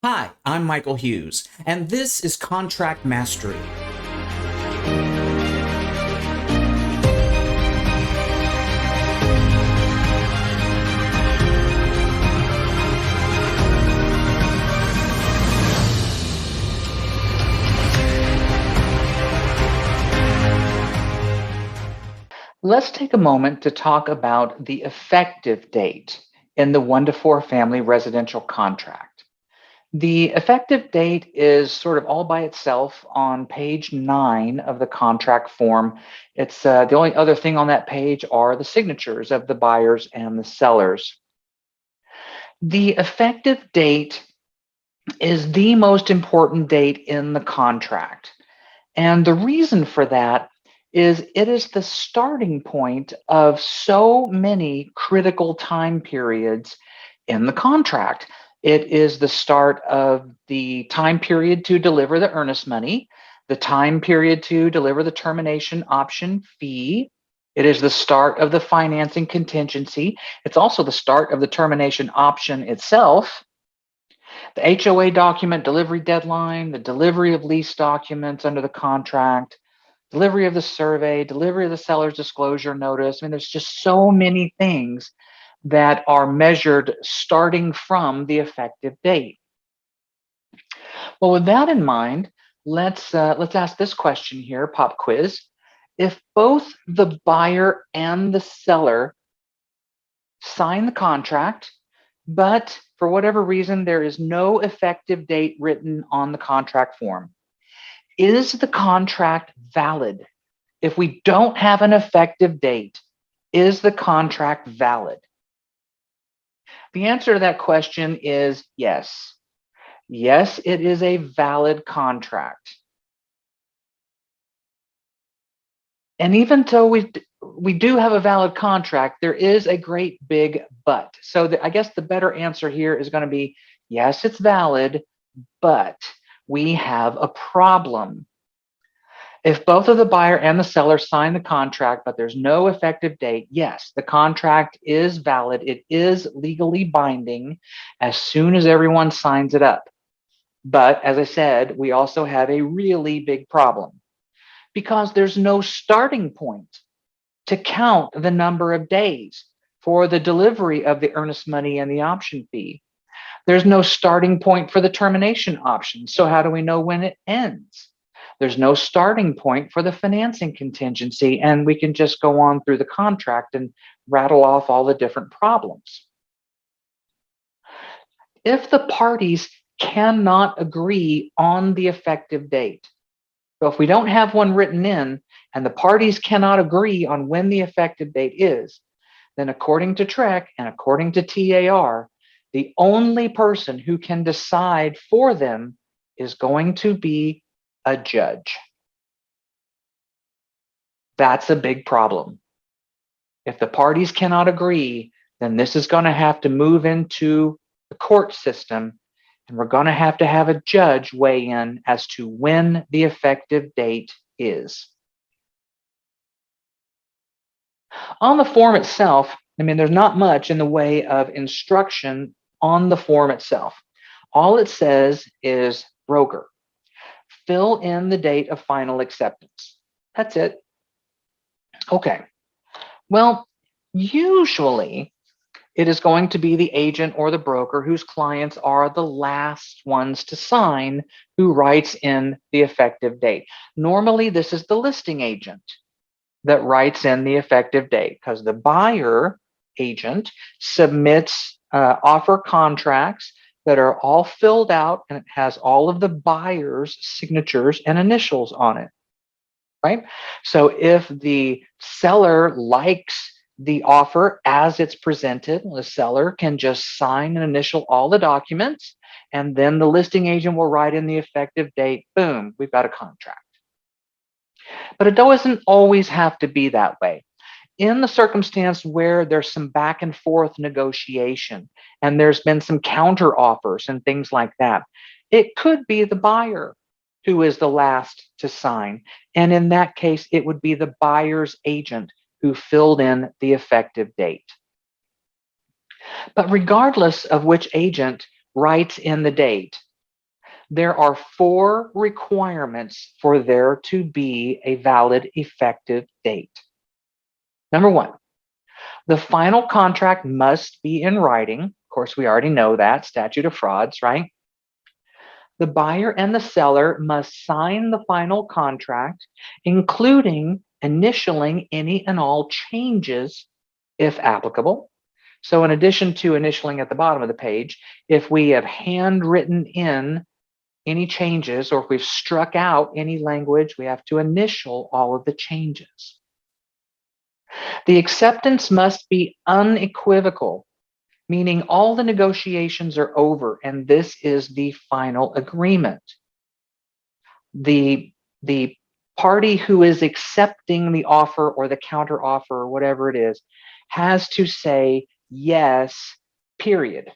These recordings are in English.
Hi, I'm Michael Hughes, and this is Contract Mastery. Let's take a moment to talk about the effective date in the 1 to 4 family residential contract. The effective date is sort of all by itself on page 9 of the contract form. It's the only other thing on that page are the signatures of the buyers and the sellers. The effective date is the most important date in the contract. And the reason for that is it is the starting point of so many critical time periods in the contract. It is the start of the time period to deliver the earnest money, the time period to deliver the termination option fee. It is the start of the financing contingency. It's also the start of the termination option itself, the HOA document delivery deadline, the delivery of lease documents under the contract, delivery of the survey, delivery of the seller's disclosure notice. I mean, there's just so many things that are measured starting from the effective date. Well, with that in mind, let's ask this question here, pop quiz. If both the buyer and the seller sign the contract, but for whatever reason, there is no effective date written on the contract form, is the contract valid? If we don't have an effective date, is the contract valid? The answer to that question is yes. Yes, it is a valid contract. And even though we do have a valid contract, there is a great big but. So I guess the better answer here is going to be yes, it's valid, but we have a problem. If both of the buyer and the seller sign the contract, but there's no effective date, yes, the contract is valid. It is legally binding as soon as everyone signs it up. But as I said, we also have a really big problem because there's no starting point to count the number of days for the delivery of the earnest money and the option fee. There's no starting point for the termination option. So how do we know when it ends? There's no starting point for the financing contingency, and we can just go on through the contract and rattle off all the different problems. If the parties cannot agree on the effective date, so if we don't have one written in and the parties cannot agree on when the effective date is, then according to TREC and according to TAR, the only person who can decide for them is going to be a judge. That's a big problem. If the parties cannot agree, then this is going to have to move into the court system, and we're going to have a judge weigh in as to when the effective date is. On the form itself, I mean, there's not much in the way of instruction on the form itself. All it says is broker. Fill in the date of final acceptance. That's it. Okay. Well, usually it is going to be the agent or the broker whose clients are the last ones to sign who writes in the effective date. Normally, this is the listing agent that writes in the effective date because the buyer agent submits offer contracts that are all filled out, and it has all of the buyer's signatures and initials on it, right? So if the seller likes the offer as it's presented, the seller can just sign and initial all the documents, and then the listing agent will write in the effective date. Boom, we've got a contract. But it doesn't always have to be that way. In the circumstance where there's some back and forth negotiation and there's been some counter offers and things like that, it could be the buyer who is the last to sign. And in that case, it would be the buyer's agent who filled in the effective date. But regardless of which agent writes in the date, There are four requirements for there to be a valid effective date. Number one, the final contract must be in writing. Of course, we already know that, statute of frauds, right? The buyer and the seller must sign the final contract, including initialing any and all changes if applicable. So, in addition to initialing at the bottom of the page, if we have handwritten in any changes or if we've struck out any language, we have to initial all of the changes. The acceptance must be unequivocal, meaning all the negotiations are over and this is the final agreement. The party who is accepting the offer or the counter offer or whatever it is has to say yes, period.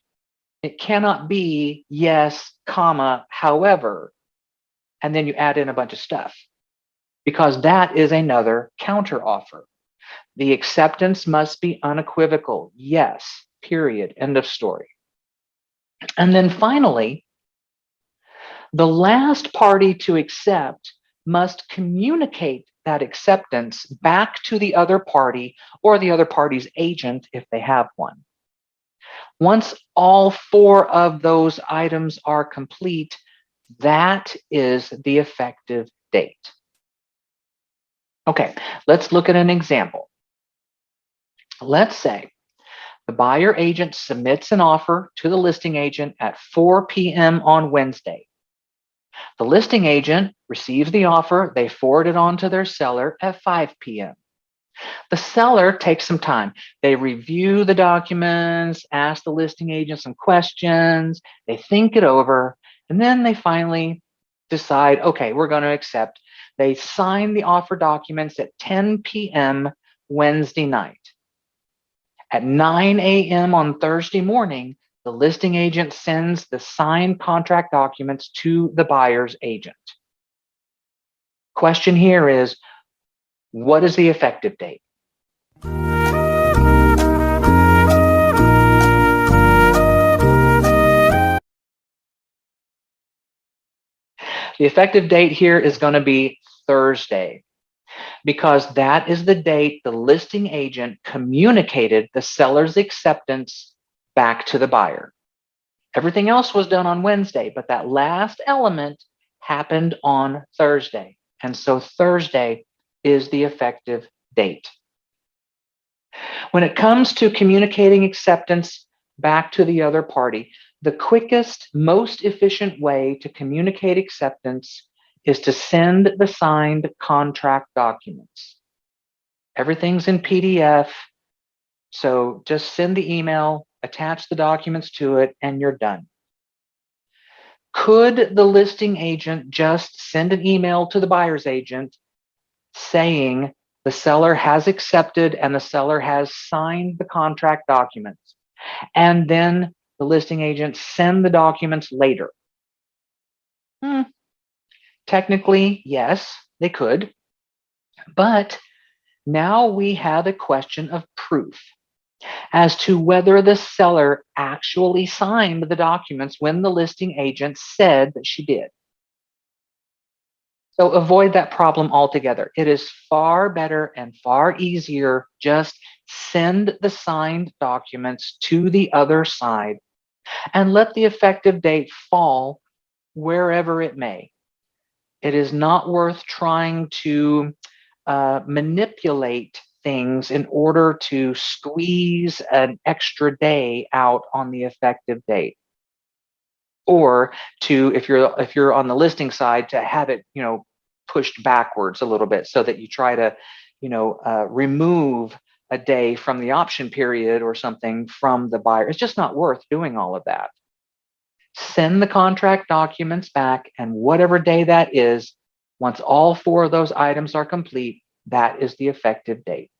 It cannot be yes, comma, however, and then you add in a bunch of stuff because that is another counter offer. The acceptance must be unequivocal. Yes, period. End of story. And then finally, the last party to accept must communicate that acceptance back to the other party or the other party's agent if they have one. Once all four of those items are complete, that is the effective date. Okay, let's look at an example. Let's say the buyer agent submits an offer to the listing agent at 4 p.m. on Wednesday. The listing agent receives the offer, they forward it on to their seller at 5 p.m. The seller takes some time. They review the documents, ask the listing agent some questions, they think it over, and then they finally decide, okay, we're going to accept. They sign the offer documents at 10 p.m. Wednesday night. At 9 a.m. on Thursday morning, the listing agent sends the signed contract documents to the buyer's agent. Question here is, what is the effective date? The effective date here is going to be Thursday because that is the date the listing agent communicated the seller's acceptance back to the buyer. Everything else was done on Wednesday, but that last element happened on Thursday. And so Thursday is the effective date. When it comes to communicating acceptance back to the other party, the quickest, most efficient way to communicate acceptance is to send the signed contract documents. Everything's in PDF, so just send the email, attach the documents to it, and you're done. Could the listing agent just send an email to the buyer's agent saying the seller has accepted and the seller has signed the contract documents, and then the listing agent send the documents later? Technically, yes, they could. But now we have a question of proof as to whether the seller actually signed the documents when the listing agent said that she did. So avoid that problem altogether. It is far better and far easier. Just send the signed documents to the other side and let the effective date fall wherever it may. It is not worth trying to manipulate things in order to squeeze an extra day out on the effective date, or to, if you're on the listing side, to have it pushed backwards a little bit so that you try to remove a day from the option period or something from the buyer. It's just not worth doing all of that. Send the contract documents back, and whatever day that is, once all four of those items are complete, that is the effective date.